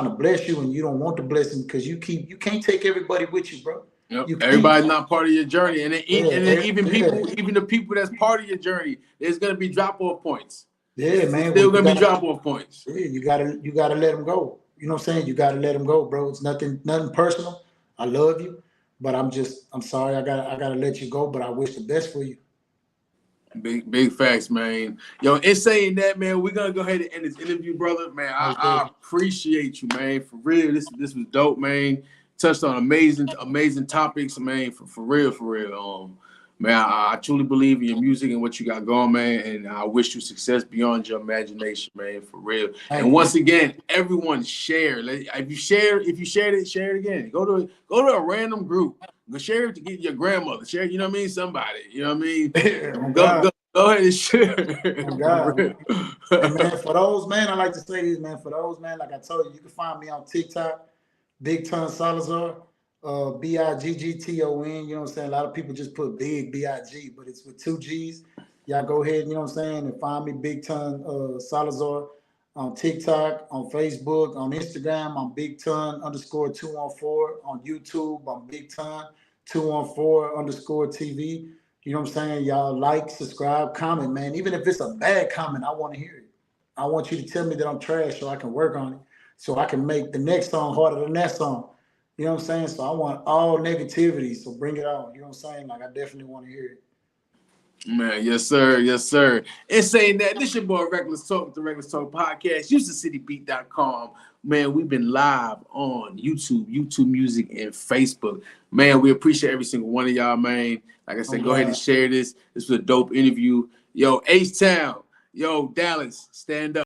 to bless you, and you don't want to bless him because you can't take everybody with you, bro.
Yep. Everybody's not part of your journey, and even the people that's part of your journey, there's gonna be drop-off points.
Yeah, man.
Still gonna be drop-off points.
Yeah, you gotta let them go. You know what I'm saying? You gotta let them go, bro. It's nothing personal. I love you, but I'm sorry. I gotta let you go, but I wish the best for you.
Big facts, man. Yo, in saying that, man, we're gonna go ahead and end this interview, brother. Man, I appreciate you, man. For real, this was dope, man. Touched on amazing topics, man. For real. Man, I truly believe in your music and what you got going, man. And I wish you success beyond your imagination, man. For real. And once again, everyone share. If you shared it, share it again. Go to a random group. Go share it to get your grandmother. Share, you know what I mean? Somebody. You know what I mean? Go ahead and share.
And man, for those, man, I like to say this, man. For those, man, like I told you, you can find me on TikTok, BiggTon Salazar. BiggTon, you know what I'm saying? A lot of people just put big BIG, but it's with 2 G's. Y'all go ahead, you know what I'm saying, and find me BiggTon Salazar on TikTok, on Facebook, on Instagram, on BiggTon_214, on YouTube, on BiggTon214_TV. You know what I'm saying? Y'all like, subscribe, comment, man. Even if it's a bad comment, I want to hear it. I want you to tell me that I'm trash so I can work on it, so I can make the next song harder than that song. You know what I'm saying? So I want all negativity. So bring it on. You know what I'm saying? Like, I definitely want to hear it.
Man, yes, sir. Yes, sir. And saying that, this your boy Reckless Talk with the Reckless Talk Podcast. HoustonCityBeat.com. Man, we've been live on YouTube Music, and Facebook. Man, we appreciate every single one of y'all, man. Like I said, go ahead and share this. This was a dope interview. Yo, H-Town. Yo, Dallas, stand up.